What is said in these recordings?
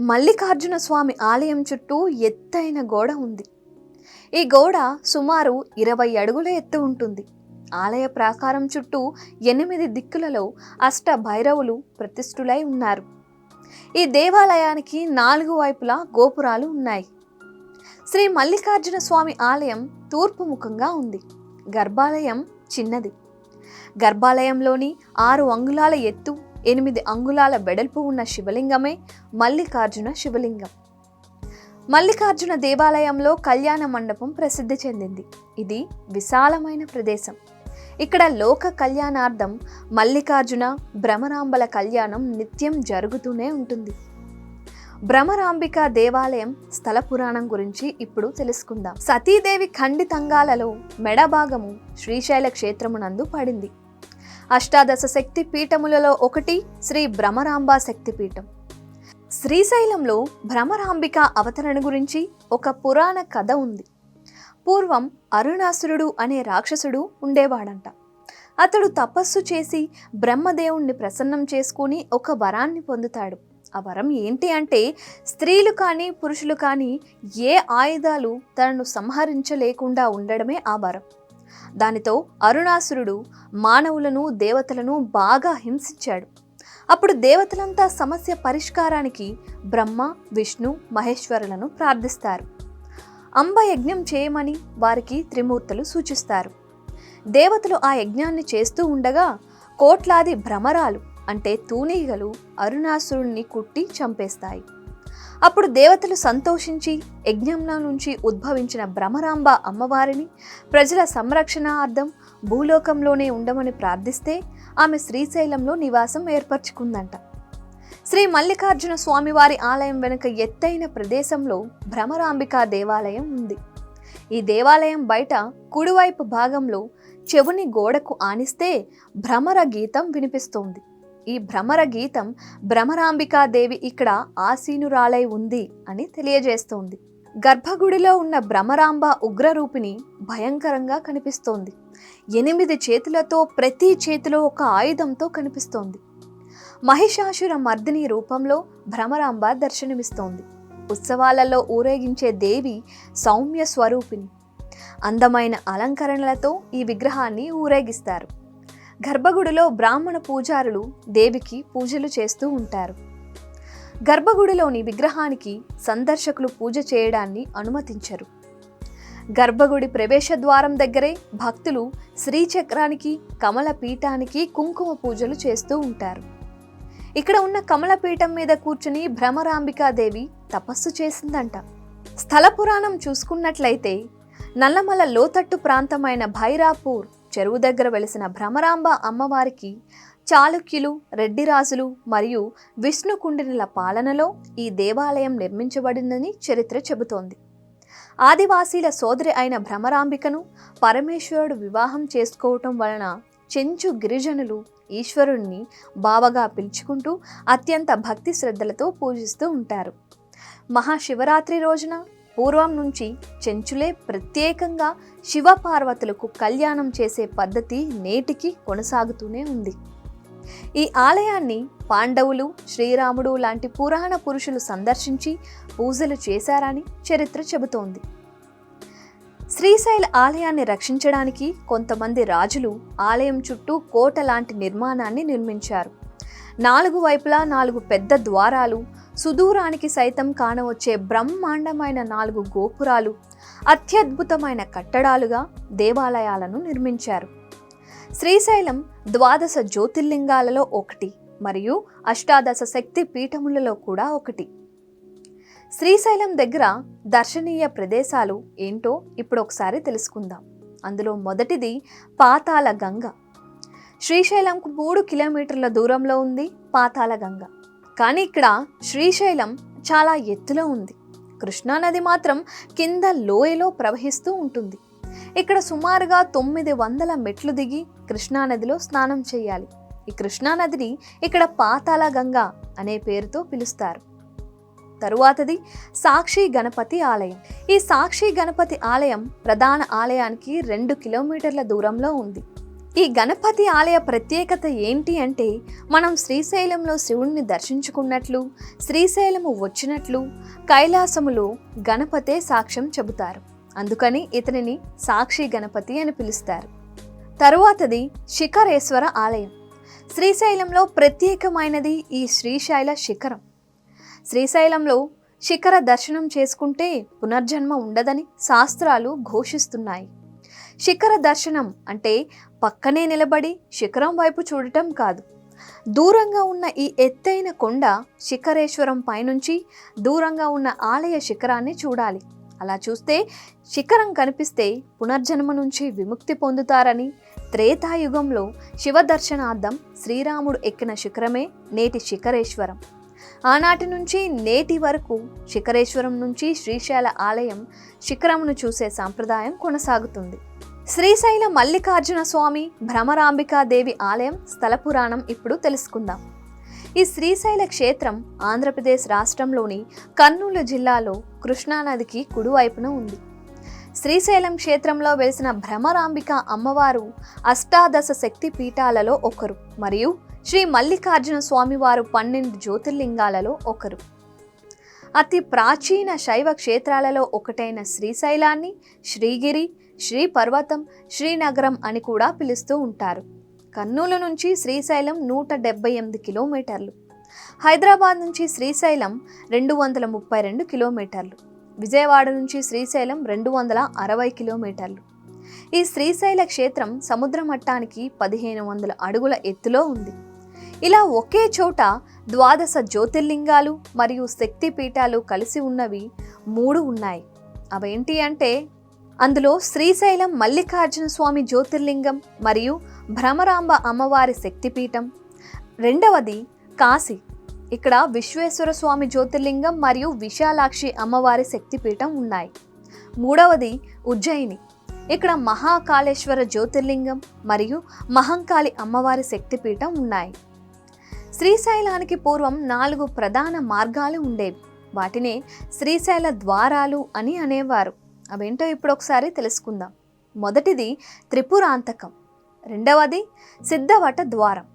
మల్లికార్జున స్వామి ఆలయం చుట్టూ ఎత్తైన గోడ ఉంది. ఈ గోడ సుమారు 20 అడుగుల ఎత్తు ఉంటుంది. ఆలయ ప్రాకారం చుట్టూ 8 దిక్కులలో అష్ట భైరవులు ప్రతిష్ఠులై ఉన్నారు. ఈ దేవాలయానికి 4 వైపులా గోపురాలు ఉన్నాయి. శ్రీ మల్లికార్జున స్వామి ఆలయం తూర్పు ముఖంగా ఉంది. గర్భాలయం చిన్నది. గర్భాలయంలోని 6 అంగుళాల ఎత్తు 8 అంగుళాల వెడల్పు ఉన్న శివలింగమే మల్లికార్జున శివలింగం. మల్లికార్జున దేవాలయంలో కళ్యాణ మండపం ప్రసిద్ధి చెందింది. ఇది విశాలమైన ప్రదేశం. ఇక్కడ లోక కళ్యాణార్థం మల్లికార్జున భ్రమరాంబల కళ్యాణం నిత్యం జరుగుతూనే ఉంటుంది. భ్రమరాంబిక దేవాలయం స్థల పురాణం గురించి ఇప్పుడు తెలుసుకుందాం. సతీదేవి ఖండితంగాలలో మెడ భాగము శ్రీశైల క్షేత్రమునందు పడింది. అష్టాదశ శక్తి పీఠములలో ఒకటి శ్రీ భ్రమరాంబ శక్తిపీఠం. శ్రీశైలంలో భ్రమరాంబిక అవతరణ గురించి ఒక పురాణ కథ ఉంది. పూర్వం అరుణాసురుడు అనే రాక్షసుడు ఉండేవాడంట. అతడు తపస్సు చేసి బ్రహ్మదేవుణ్ణి ప్రసన్నం చేసుకుని ఒక వరాన్ని పొందుతాడు. ఆ వరం ఏంటి అంటే, స్త్రీలు కానీ పురుషులు కానీ ఏ ఆయుధాలు తనను సంహరించలేకుండా ఉండడమే ఆ వరం. దానితో అరుణాసురుడు మానవులను దేవతలను బాగా హింసించాడు. అప్పుడు దేవతలంతా సమస్య పరిష్కారానికి బ్రహ్మ విష్ణు మహేశ్వరులను ప్రార్థిస్తారు. అంబ యజ్ఞం చేయమని వారికి త్రిమూర్తులు సూచిస్తారు. దేవతలు ఆ యజ్ఞాన్ని చేస్తూ ఉండగా కోట్లాది భ్రమరాలు అంటే తూనీగలు అరుణాసురుణ్ణి కుట్టి చంపేస్తాయి. అప్పుడు దేవతలు సంతోషించి యజ్ఞంలో నుంచి ఉద్భవించిన భ్రమరాంబ అమ్మవారిని ప్రజల సంరక్షణార్థం భూలోకంలోనే ఉండమని ప్రార్థిస్తే ఆమె శ్రీశైలంలో నివాసం ఏర్పరచుకుందంట. శ్రీ మల్లికార్జున స్వామివారి ఆలయం వెనుక ఎత్తైన ప్రదేశంలో భ్రమరాంబిక దేవాలయం ఉంది. ఈ దేవాలయం బయట కుడివైపు భాగంలో చెవుని గోడకు ఆనిస్తే భ్రమర గీతం వినిపిస్తోంది. ఈ భ్రమర గీతం భ్రమరాంబికాదేవి ఇక్కడ ఆసీనురాలై ఉంది అని తెలియజేస్తోంది. గర్భగుడిలో ఉన్న భ్రమరాంబ ఉగ్రరూపిణి భయంకరంగా కనిపిస్తోంది. 8 చేతులతో ప్రతి చేతిలో ఒక ఆయుధంతో కనిపిస్తోంది. మహిషాసుర మర్దిని రూపంలో భ్రమరాంబ దర్శనమిస్తోంది. ఉత్సవాలలో ఊరేగించే దేవి సౌమ్య స్వరూపిణి. అందమైన అలంకరణలతో ఈ విగ్రహాన్ని ఊరేగిస్తారు. గర్భగుడిలో బ్రాహ్మణ పూజారులు దేవికి పూజలు చేస్తూ ఉంటారు. గర్భగుడిలోని విగ్రహానికి సందర్శకులు పూజ చేయడాన్ని అనుమతించరు. గర్భగుడి ప్రవేశ ద్వారం దగ్గరే భక్తులు శ్రీచక్రానికి కమల పీఠానికి కుంకుమ పూజలు చేస్తూ ఉంటారు. ఇక్కడ ఉన్న కమల పీఠం మీద కూర్చుని భ్రమరాంబికాదేవి తపస్సు చేసిందంట. స్థల పురాణం చూసుకున్నట్లయితే నల్లమల లోతట్టు ప్రాంతమైన భైరాపూర్ చెరువు దగ్గర వెలిసిన భ్రమరాంబ అమ్మవారికి చాళుక్యులు రెడ్డిరాజులు మరియు విష్ణుకుండినుల పాలనలో ఈ దేవాలయం నిర్మించబడిందని చరిత్ర చెబుతోంది. ఆదివాసీల సోదరి అయిన భ్రమరాంబికను పరమేశ్వరుడు వివాహం చేసుకోవటం వలన చెంచు గిరిజనులు ఈశ్వరుణ్ణి బావగా పిలుచుకుంటూ అత్యంత భక్తి శ్రద్ధలతో పూజిస్తూ ఉంటారు. మహాశివరాత్రి రోజున పూర్వం నుంచి చెంచులే ప్రత్యేకంగా శివపార్వతులకు కళ్యాణం చేసే పద్ధతి నేటికి కొనసాగుతూనే ఉంది. ఈ ఆలయాన్ని పాండవులు శ్రీరాముడు లాంటి పురాణ పురుషులు సందర్శించి పూజలు చేశారని చరిత్ర చెబుతోంది. శ్రీశైల ఆలయాన్ని రక్షించడానికి కొంతమంది రాజులు ఆలయం చుట్టూ కోట లాంటి నిర్మాణాన్ని నిర్మించారు. 4 వైపులా 4 పెద్ద ద్వారాలు, సుదూరానికి సైతం కానవచ్చే బ్రహ్మాండమైన 4 గోపురాలు, అత్యద్భుతమైన కట్టడాలుగా దేవాలయాలను నిర్మించారు. శ్రీశైలం 12 జ్యోతిర్లింగాలలో ఒకటి మరియు అష్టాదశ శక్తి పీఠములలో కూడా ఒకటి. శ్రీశైలం దగ్గర దర్శనీయ ప్రదేశాలు ఏంటో ఇప్పుడు ఒకసారి తెలుసుకుందాం. అందులో మొదటిది పాతాళ గంగ. శ్రీశైలంకు 3 కిలోమీటర్ల దూరంలో ఉంది పాతాళ గంగ. కానీ ఇక్కడ శ్రీశైలం చాలా ఎత్తులో ఉంది. కృష్ణానది మాత్రం కింద లోయలో ప్రవహిస్తూ ఉంటుంది. ఇక్కడ సుమారుగా 900 మెట్లు దిగి కృష్ణానదిలో స్నానం చేయాలి. ఈ కృష్ణానదిని ఇక్కడ పాతాళ గంగ అనే పేరుతో పిలుస్తారు. తరువాతది సాక్షి గణపతి ఆలయం. ఈ సాక్షి గణపతి ఆలయం ప్రధాన ఆలయానికి 2 కిలోమీటర్ల దూరంలో ఉంది. ఈ గణపతి ఆలయ ప్రత్యేకత ఏంటి అంటే, మనం శ్రీశైలంలో శివుణ్ణి దర్శించుకున్నట్లు, శ్రీశైలము వచ్చినట్లు కైలాసములో గణపతే సాక్ష్యం చెబుతారు. అందుకని ఇతనిని సాక్షి గణపతి అని పిలుస్తారు. తరువాతది శిఖరేశ్వర ఆలయం. శ్రీశైలంలో ప్రత్యేకమైనది ఈ శ్రీశైల శిఖరం. శ్రీశైలంలో శిఖర దర్శనం చేసుకుంటే పునర్జన్మ ఉండదని శాస్త్రాలు ఘోషిస్తున్నాయి. శిఖర దర్శనం అంటే పక్కనే నిలబడి శిఖరం వైపు చూడటం కాదు, దూరంగా ఉన్న ఈ ఎత్తైన కొండ శిఖరేశ్వరం పైనుంచి దూరంగా ఉన్న ఆలయ శిఖరాన్ని చూడాలి. అలా చూస్తే శిఖరం కనిపిస్తే పునర్జన్మ నుంచి విముక్తి పొందుతారని, త్రేతాయుగంలో శివ దర్శనార్థం శ్రీరాముడు ఎక్కిన శిఖరమే నేటి శిఖరేశ్వరం. ఆనాటి నుంచి నేటి వరకు శిఖరేశ్వరం నుంచి శ్రీశైల ఆలయం శిఖరమును చూసే సాంప్రదాయం కొనసాగుతుంది. శ్రీశైల మల్లికార్జున స్వామి భ్రమరాంబికాదేవి ఆలయం స్థల పురాణం ఇప్పుడు తెలుసుకుందాం. ఈ శ్రీశైల క్షేత్రం ఆంధ్రప్రదేశ్ రాష్ట్రంలోని కర్నూలు జిల్లాలో కృష్ణానదికి కుడివైపున ఉంది. శ్రీశైలం క్షేత్రంలో వెలిసిన భ్రమరాంబిక అమ్మవారు అష్టాదశ శక్తి పీఠాలలో ఒకరు మరియు శ్రీ మల్లికార్జున స్వామివారు 12 జ్యోతిర్లింగాలలో ఒకరు. అతి ప్రాచీన శైవ క్షేత్రాలలో ఒకటైన శ్రీశైలాన్ని శ్రీగిరి, శ్రీ పర్వతం, శ్రీనగరం అని కూడా పిలుస్తూ ఉంటారు. కర్నూలు నుంచి శ్రీశైలం 178 కిలోమీటర్లు, హైదరాబాద్ నుంచి శ్రీశైలం 232 కిలోమీటర్లు, విజయవాడ నుంచి శ్రీశైలం 260 కిలోమీటర్లు. ఈ శ్రీశైల క్షేత్రం సముద్ర మట్టానికి 1500 అడుగుల ఎత్తులో ఉంది. ఇలా ఒకే చోట 12 జ్యోతిర్లింగాలు మరియు శక్తి పీఠాలు కలిసి ఉన్నవి 3 ఉన్నాయి. అవేంటి అంటే, అందులో శ్రీశైలం మల్లికార్జున స్వామి జ్యోతిర్లింగం మరియు భ్రమరాంబ అమ్మవారి శక్తిపీఠం. రెండవది కాశీ, ఇక్కడ విశ్వేశ్వర స్వామి జ్యోతిర్లింగం మరియు విశాలాక్షి అమ్మవారి శక్తిపీఠం ఉన్నాయి. మూడవది ఉజ్జయిని, ఇక్కడ మహాకాళేశ్వర జ్యోతిర్లింగం మరియు మహంకాళి అమ్మవారి శక్తిపీఠం ఉన్నాయి. శ్రీశైలానికి పూర్వం 4 ప్రధాన మార్గాలు ఉండేవి. వాటినే శ్రీశైల ద్వారాలు అని అనేవారు. అవేంటో ఇప్పుడు ఒకసారి తెలుసుకుందాం. మొదటిది త్రిపురాంతకం, రెండవది సిద్ధవట ద్వారం,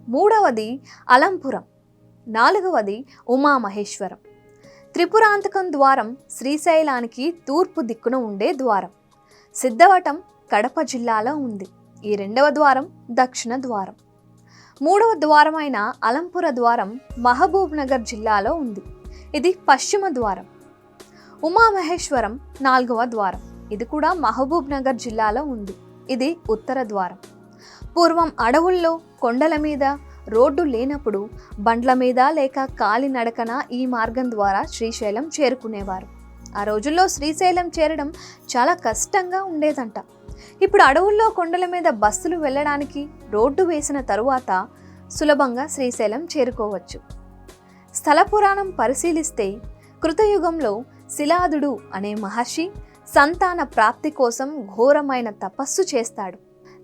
మూడవది అలంపురం, నాలుగవది ఉమామహేశ్వరం. త్రిపురాంతకం ద్వారం శ్రీశైలానికి తూర్పు దిక్కున ఉండే ద్వారం. సిద్ధవటం కడప జిల్లాలో ఉంది. ఈ రెండవ ద్వారం దక్షిణ ద్వారం. మూడవ ద్వారమైన అలంపుర ద్వారం మహబూబ్ నగర్ జిల్లాలో ఉంది. ఇది పశ్చిమ ద్వారం. ఉమామహేశ్వరం 4వ ద్వారం. ఇది కూడా మహబూబ్ నగర్ జిల్లాలో ఉంది. ఇది ఉత్తర ద్వారం. పూర్వం అడవుల్లో కొండల మీద రోడ్డు లేనప్పుడు బండ్ల మీద లేక కాలినడకన ఈ మార్గం ద్వారా శ్రీశైలం చేరుకునేవారు. ఆ రోజుల్లో శ్రీశైలం చేరడం చాలా కష్టంగా ఉండేదంట. ఇప్పుడు అడవుల్లో కొండల మీద బస్సులు వెళ్ళడానికి రోడ్డు వేసిన తరువాత సులభంగా శ్రీశైలం చేరుకోవచ్చు. స్థల పురాణం పరిశీలిస్తే కృతయుగంలో శిలాదుడు అనే మహర్షి సంతాన ప్రాప్తి కోసం ఘోరమైన తపస్సు చేస్తాడు.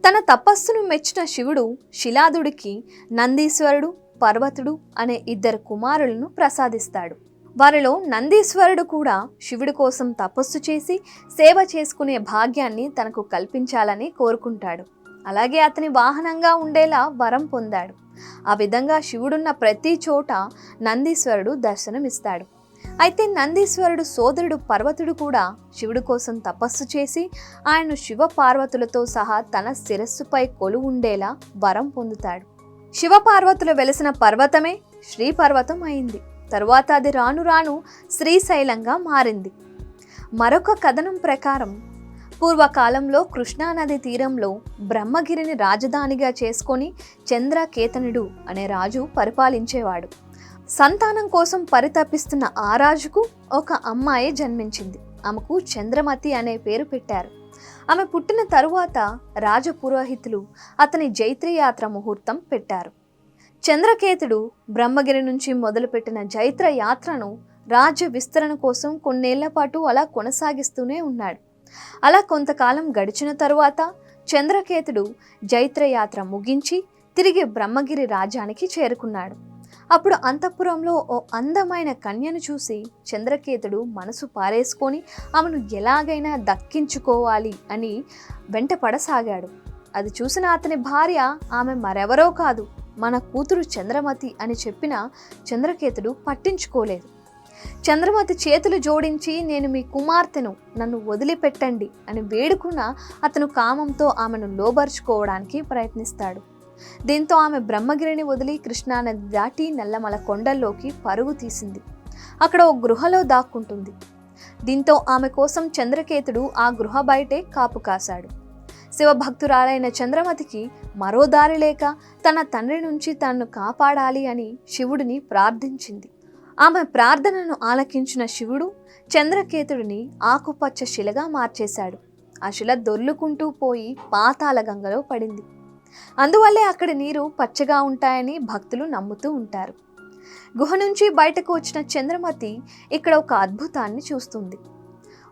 తన తపస్సును మెచ్చిన శివుడు శిలాదుడికి నందీశ్వరుడు, పర్వతుడు అనే 2 కుమారులను ప్రసాదిస్తాడు. వారిలో నందీశ్వరుడు కూడా శివుడి కోసం తపస్సు చేసి సేవ చేసుకునే భాగ్యాన్ని తనకు కల్పించాలని కోరుకుంటాడు. అలాగే అతని వాహనంగా ఉండేలా వరం పొందాడు. ఆ విధంగా శివుడున్న ప్రతి చోట నందీశ్వరుడు దర్శనమిస్తాడు. అయితే నందీశ్వరుడు సోదరుడు పర్వతుడు కూడా శివుడి కోసం తపస్సు చేసి ఆయన్ను శివ పార్వతులతో సహా తన శిరస్సుపై కొలువు ఉండేలా వరం పొందుతాడు. శివ పార్వతులు వెలిసిన పర్వతమే శ్రీ పర్వతం అయింది. తరువాత అది రాను రాను శ్రీశైలంగా మారింది. మరొక కథనం ప్రకారం పూర్వకాలంలో కృష్ణానది తీరంలో బ్రహ్మగిరిని రాజధానిగా చేసుకొని చంద్రకేతనుడు అనే రాజు పరిపాలించేవాడు. సంతానం కోసం పరితపిస్తున్న ఆ రాజుకు ఒక అమ్మాయి జన్మించింది. ఆమెకు చంద్రమతి అనే పేరు పెట్టారు. ఆమె పుట్టిన తరువాత రాజపురోహితులు అతని జైత్రయాత్ర ముహూర్తం పెట్టారు. చంద్రకేతుడు బ్రహ్మగిరి నుంచి మొదలుపెట్టిన జైత్ర యాత్రను రాజ్య విస్తరణ కోసం కొన్నేళ్ల పాటు అలా కొనసాగిస్తూనే ఉన్నాడు. అలా కొంతకాలం గడిచిన తరువాత చంద్రకేతుడు జైత్రయాత్ర ముగించి తిరిగి బ్రహ్మగిరి రాజ్యానికి చేరుకున్నాడు. అప్పుడు అంతఃపురంలో ఓ అందమైన కన్యను చూసి చంద్రకేతుడు మనసు పారేసుకొని ఆమెను ఎలాగైనా దక్కించుకోవాలి అని వెంటపడసాగాడు. అది చూసిన అతని భార్య ఆమె మరెవరో కాదు, మన కూతురు చంద్రమతి అని చెప్పినా చంద్రకేతుడు పట్టించుకోలేదు. చంద్రమతి చేతులు జోడించి, నేను మీ కుమార్తెను, నన్ను వదిలిపెట్టండి అని వేడుకున్నా అతను కామంతో ఆమెను లోబర్చుకోవడానికి ప్రయత్నిస్తాడు. దీంతో ఆమె బ్రహ్మగిరిని వదిలి కృష్ణానది దాటి నల్లమల కొండల్లోకి పరుగు తీసింది. అక్కడ ఓ గృహలో దాక్కుంటుంది. దీంతో ఆమె కోసం చంద్రకేతుడు ఆ గృహ బయటే కాపు కాశాడు. శివభక్తురాలైన చంద్రమతికి మరో దారి లేక తన తండ్రి నుంచి తనను కాపాడాలి అని శివుడిని ప్రార్థించింది. ఆమె ప్రార్థనను ఆలకించిన శివుడు చంద్రకేతుడిని ఆకుపచ్చ శిలగా మార్చేశాడు. ఆ శిల దొర్లుకుంటూ పోయి పాతాళ గంగలో పడింది. అందువల్లే అక్కడి నీరు పచ్చగా ఉంటాయని భక్తులు నమ్ముతూ ఉంటారు. గుహ నుంచి బయటకు వచ్చిన చంద్రమతి ఇక్కడ ఒక అద్భుతాన్ని చూస్తుంది.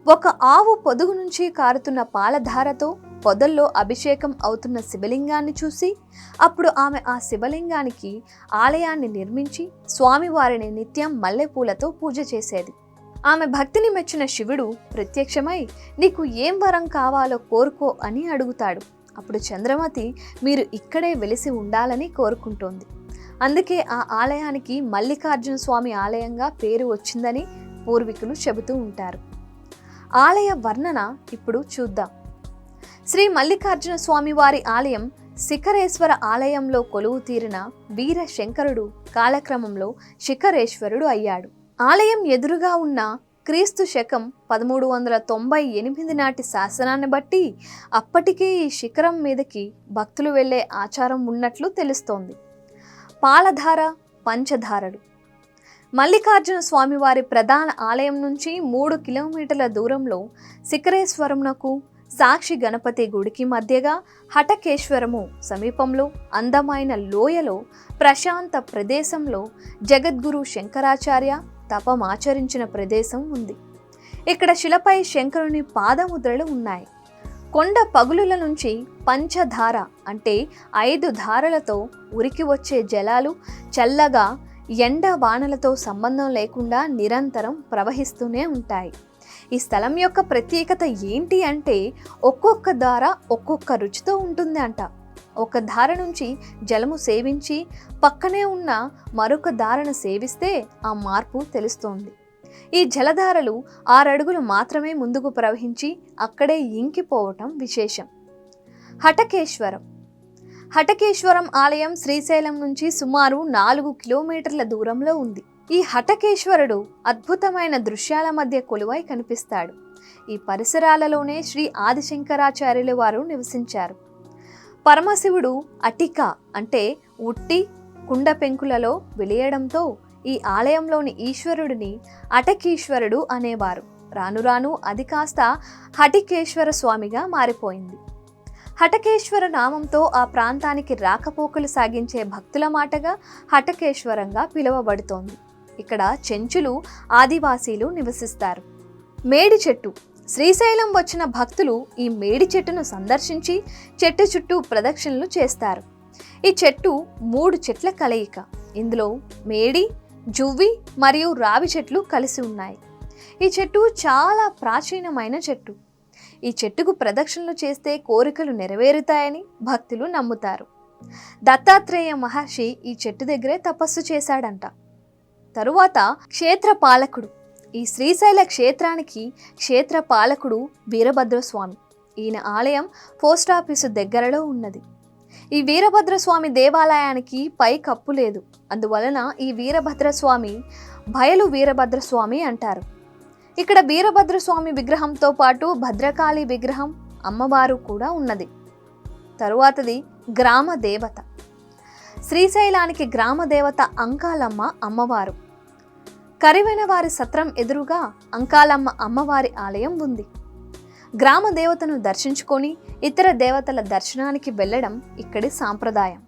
ఒక ఆవు పొదుగు నుంచి కారుతున్న పాలధారతో పొదల్లో అభిషేకం అవుతున్న శివలింగాన్ని చూసి అప్పుడు ఆమె ఆ శివలింగానికి ఆలయాన్ని నిర్మించి స్వామివారిని నిత్యం మల్లెపూలతో పూజ చేసేది. ఆమె భక్తిని మెచ్చిన శివుడు ప్రత్యక్షమై, నీకు ఏం వరం కావాలో కోరుకో అని అడుగుతాడు. అప్పుడు చంద్రమతి మీరు ఇక్కడే వెలిసి ఉండాలని కోరుకుంటోంది. అందుకే ఆ ఆలయానికి మల్లికార్జున స్వామి ఆలయంగా పేరు వచ్చిందని పూర్వీకులు చెబుతూ ఉంటారు. ఆలయ వర్ణన ఇప్పుడు చూద్దాం. శ్రీ మల్లికార్జున స్వామి వారి ఆలయం శిఖరేశ్వర ఆలయంలో కొలువు తీరిన వీర శంకరుడు కాలక్రమంలో శిఖరేశ్వరుడు అయ్యాడు. ఆలయం ఎదురుగా ఉన్న క్రీస్తు శకం 1398 నాటి శాసనాన్ని బట్టి అప్పటికే ఈ శిఖరం మీదకి భక్తులు వెళ్లే ఆచారం ఉన్నట్లు తెలుస్తోంది. పాలధార, పంచధారలు. మల్లికార్జున స్వామివారి ప్రధాన ఆలయం నుంచి 3 కిలోమీటర్ల దూరంలో శిఖరేశ్వరంనకు సాక్షి గణపతి గుడికి మధ్యగా హటకేశ్వరము సమీపంలో అందమైన లోయలో ప్రశాంత ప్రదేశంలో జగద్గురు శంకరాచార్య తపమాచరించిన ప్రదేశం ఉంది. ఇక్కడ శిలపై శంకరుని పాదముద్రలు ఉన్నాయి. కొండ పగులుల నుంచి పంచధార అంటే 5 ధారలతో ఉరికి వచ్చే జలాలు చల్లగా ఎండ వానలతో సంబంధం లేకుండా నిరంతరం ప్రవహిస్తూనే ఉంటాయి. ఈ స్థలం యొక్క ప్రత్యేకత ఏంటి అంటే ఒక్కొక్క ధార ఒక్కొక్క రుచితో ఉంటుంది అంట. ఒక ధార నుంచి జలము సేవించి పక్కనే ఉన్న మరొక ధారను సేవిస్తే ఆ మార్పు తెలుస్తోంది. ఈ జలధారలు 6 అడుగులు మాత్రమే ముందుకు ప్రవహించి అక్కడే ఇంకిపోవటం విశేషం. హటకేశ్వరం. హటకేశ్వరం ఆలయం శ్రీశైలం నుంచి సుమారు 4 కిలోమీటర్ల దూరంలో ఉంది. ఈ హటకేశ్వరుడు అద్భుతమైన దృశ్యాల మధ్య కొలువై కనిపిస్తాడు. ఈ పరిసరాలలోనే శ్రీ ఆదిశంకరాచార్యుల వారు నివసించారు. పరమశివుడు అటిక అంటే ఉట్టి కుండ పెంకులలో వెలియడంతో ఈ ఆలయంలోని ఈశ్వరుడిని అటకీశ్వరుడు అనేవారు. రాను రాను అది కాస్త హటికేశ్వర స్వామిగా మారిపోయింది. హటకేశ్వర నామంతో ఆ ప్రాంతానికి రాకపోకలు సాగించే భక్తుల మాటగా హటకేశ్వరంగా పిలువబడుతోంది. ఇక్కడ చెంచులు, ఆదివాసీలు నివసిస్తారు. మేడి చెట్టు. శ్రీశైలం వచ్చిన భక్తులు ఈ మేడి చెట్టును సందర్శించి చెట్టు చుట్టూ ప్రదక్షిణలు చేస్తారు. ఈ చెట్టు 3 చెట్ల కలయిక. ఇందులో మేడి, జువ్వి మరియు రావి చెట్లు కలిసి ఉన్నాయి. ఈ చెట్టు చాలా ప్రాచీనమైన చెట్టు. ఈ చెట్టుకు ప్రదక్షిణలు చేస్తే కోరికలు నెరవేరుతాయని భక్తులు నమ్ముతారు. దత్తాత్రేయ మహర్షి ఈ చెట్టు దగ్గరే తపస్సు చేశాడంట. తరువాత క్షేత్రపాలకుడు. ఈ శ్రీశైల క్షేత్రానికి క్షేత్రపాలకుడు వీరభద్రస్వామి. ఈయన ఆలయం పోస్టాఫీసు దగ్గరలో ఉన్నది. ఈ వీరభద్రస్వామి దేవాలయానికి పై కప్పు లేదు. అందువలన ఈ వీరభద్రస్వామి బయలు వీరభద్రస్వామి అంటారు. ఇక్కడ వీరభద్రస్వామి విగ్రహంతో పాటు భద్రకాళి విగ్రహం, అమ్మవారు కూడా ఉన్నది. తరువాతది గ్రామ దేవత. శ్రీశైలానికి గ్రామ దేవత అంకాలమ్మ అమ్మవారు. కరివెనవారి సత్రం ఎదురుగా అంకాలమ్మ అమ్మవారి ఆలయం ఉంది. గ్రామ దేవతను దర్శించుకొని ఇతర దేవతల దర్శనానికి వెళ్ళడం ఇక్కడి సాంప్రదాయం.